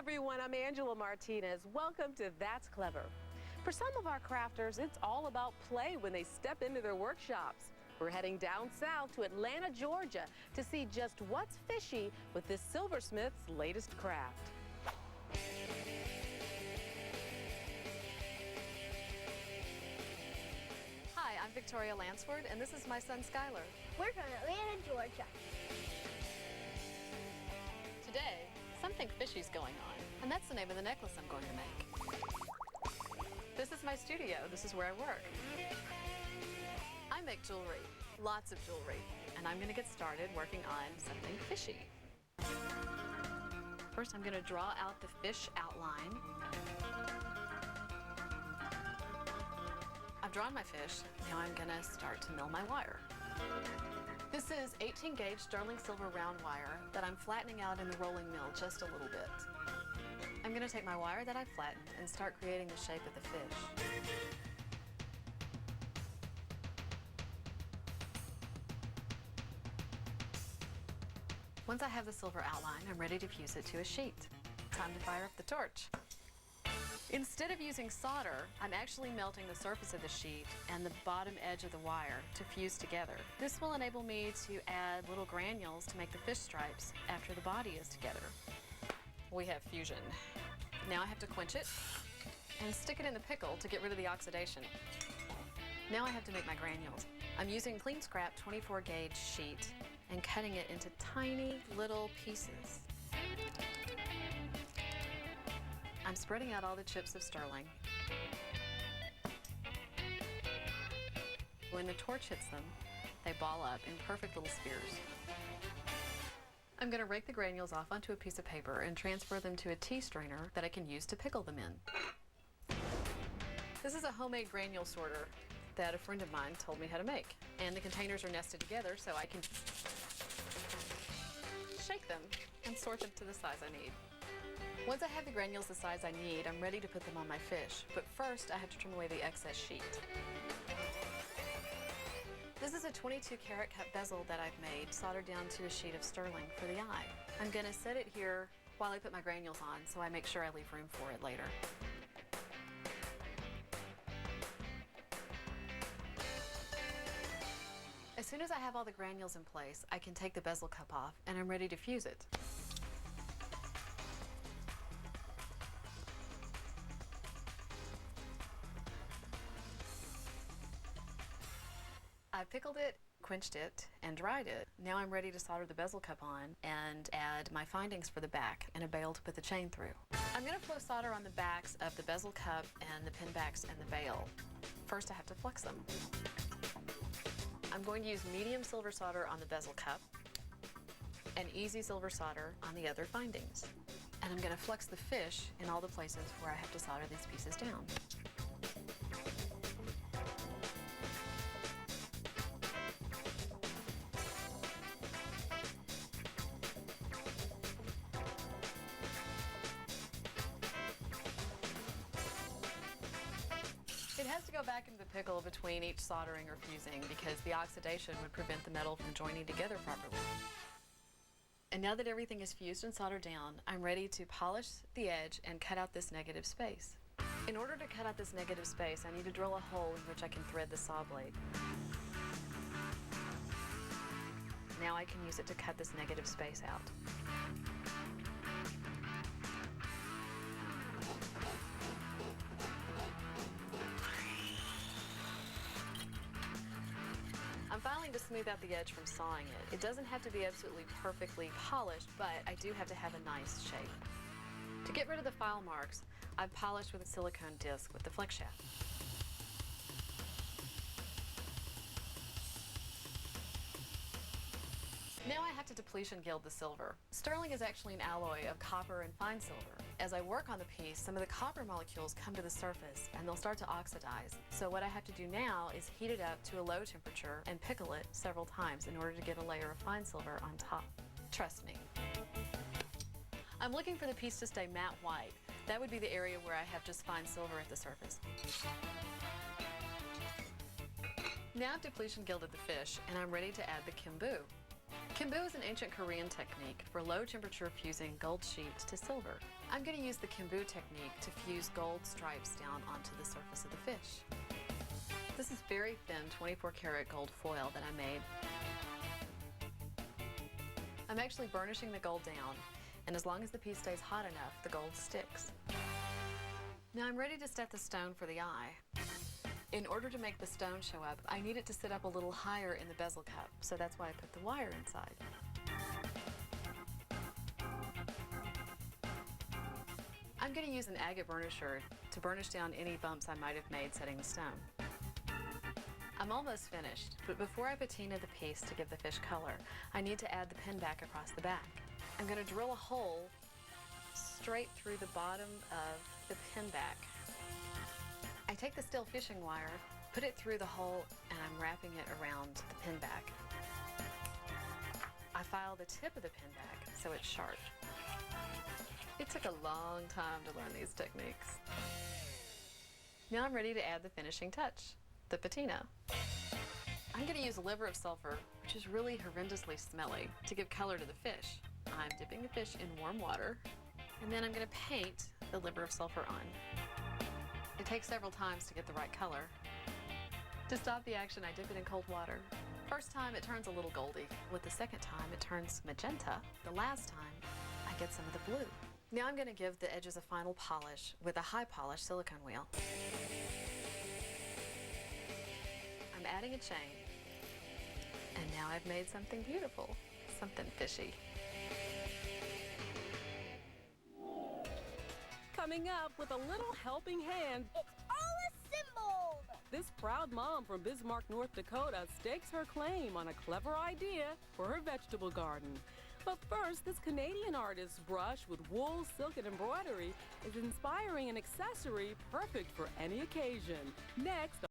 everyone, I'm Angela Martinez. Welcome to That's Clever. For some of our crafters, it's all about play when they step into their workshops. We're heading down south to Atlanta, Georgia to see just what's fishy with this silversmith's latest craft. Hi, I'm Victoria Lansford, and this is my son Skylar. We're from Atlanta, Georgia. Today, something fishy's going on, and that's the name of the necklace I'm going to make. This is my studio. This is where I work. I make jewelry, lots of jewelry, and I'm going to get started working on something fishy. First, I'm going to draw out the fish outline. I've drawn my fish. Now I'm going to start to mill my wire. This is 18 gauge sterling silver round wire that I'm flattening out in the rolling mill just a little bit. I'm going to take my wire that I've flattened and start creating the shape of the fish. Once I have the silver outline, I'm ready to fuse it to a sheet. Time to fire up the torch. Instead of using solder, I'm actually melting the surface of the sheet and the bottom edge of the wire to fuse together. This will enable me to add little granules to make the fish stripes after the body is together. We have fusion. Now I have to quench it and stick it in the pickle to get rid of the oxidation. Now I have to make my granules. I'm using clean scrap 24 gauge sheet and cutting it into tiny little pieces. I'm spreading out all the chips of sterling. When the torch hits them, they ball up in perfect little spears. I'm going to rake the granules off onto a piece of paper and transfer them to a tea strainer that I can use to pickle them in. This is a homemade granule sorter that a friend of mine told me how to make. And the containers are nested together so I can shake them and sort them to the size I need. Once I have the granules the size I need, I'm ready to put them on my fish. But first, I have to trim away the excess sheet. This is a 22 karat cut bezel that I've made, soldered down to a sheet of sterling for the eye. I'm going to set it here while I put my granules on so I make sure I leave room for it later. As soon as I have all the granules in place, I can take the bezel cup off and I'm ready to fuse it. I pickled it, quenched it, and dried it. Now I'm ready to solder the bezel cup on and add my findings for the back and a bail to put the chain through. I'm going to flow solder on the backs of the bezel cup and the pin backs and the bail. First I have to flux them. I'm going to use medium silver solder on the bezel cup and easy silver solder on the other findings. And I'm going to flux the fish in all the places where I have to solder these pieces down. It has to go back into the pickle between each soldering or fusing because the oxidation would prevent the metal from joining together properly. And now that everything is fused and soldered down, I'm ready to polish the edge and cut out this negative space. In order to cut out this negative space, I need to drill a hole in which I can thread the saw blade. Now I can use it to cut this negative space out. I'm filing to smooth out the edge from sawing it. It doesn't have to be absolutely perfectly polished, but I do have to have a nice shape. To get rid of the file marks, I've polished with a silicone disc with the flex shaft. Now I have to depletion gild the silver. Sterling is actually an alloy of copper and fine silver. As I work on the piece, some of the copper molecules come to the surface and they'll start to oxidize. So what I have to do now is heat it up to a low temperature and pickle it several times in order to get a layer of fine silver on top. Trust me. I'm looking for the piece to stay matte white. That would be the area where I have just fine silver at the surface. Now I've depletion gilded the fish and I'm ready to add the kimbu. Kimbu is an ancient Korean technique for low temperature fusing gold sheets to silver. I'm going to use the Kimbu technique to fuse gold stripes down onto the surface of the fish. This is very thin 24 karat gold foil that I made. I'm actually burnishing the gold down, and as long as the piece stays hot enough, the gold sticks. Now I'm ready to set the stone for the eye. In order to make the stone show up, I need it to sit up a little higher in the bezel cup, so that's why I put the wire inside. I'm going to use an agate burnisher to burnish down any bumps I might have made setting the stone. I'm almost finished, but before I patina the piece to give the fish color, I need to add the pin back across the back. I'm going to drill a hole straight through the bottom of the pin back. I take the steel fishing wire, put it through the hole, and I'm wrapping it around the pin back. I file the tip of the pin back so it's sharp. It took a long time to learn these techniques. Now I'm ready to add the finishing touch, the patina. I'm going to use liver of sulfur, which is really horrendously smelly, to give color to the fish. I'm dipping the fish in warm water, and then I'm going to paint the liver of sulfur on. It takes several times to get the right color. To stop the action, I dip it in cold water. First time, it turns a little goldy. With the second time, it turns magenta. The last time, I get some of the blue. Now I'm going to give the edges a final polish with a high polish silicone wheel. I'm adding a chain. And now I've made something beautiful, something fishy. Coming up with a little helping hand, It's all assembled. this proud mom from Bismarck, North Dakota stakes her claim on a clever idea for her vegetable garden. But first, this Canadian artist's brush with wool, silk, and embroidery is inspiring an accessory perfect for any occasion. Next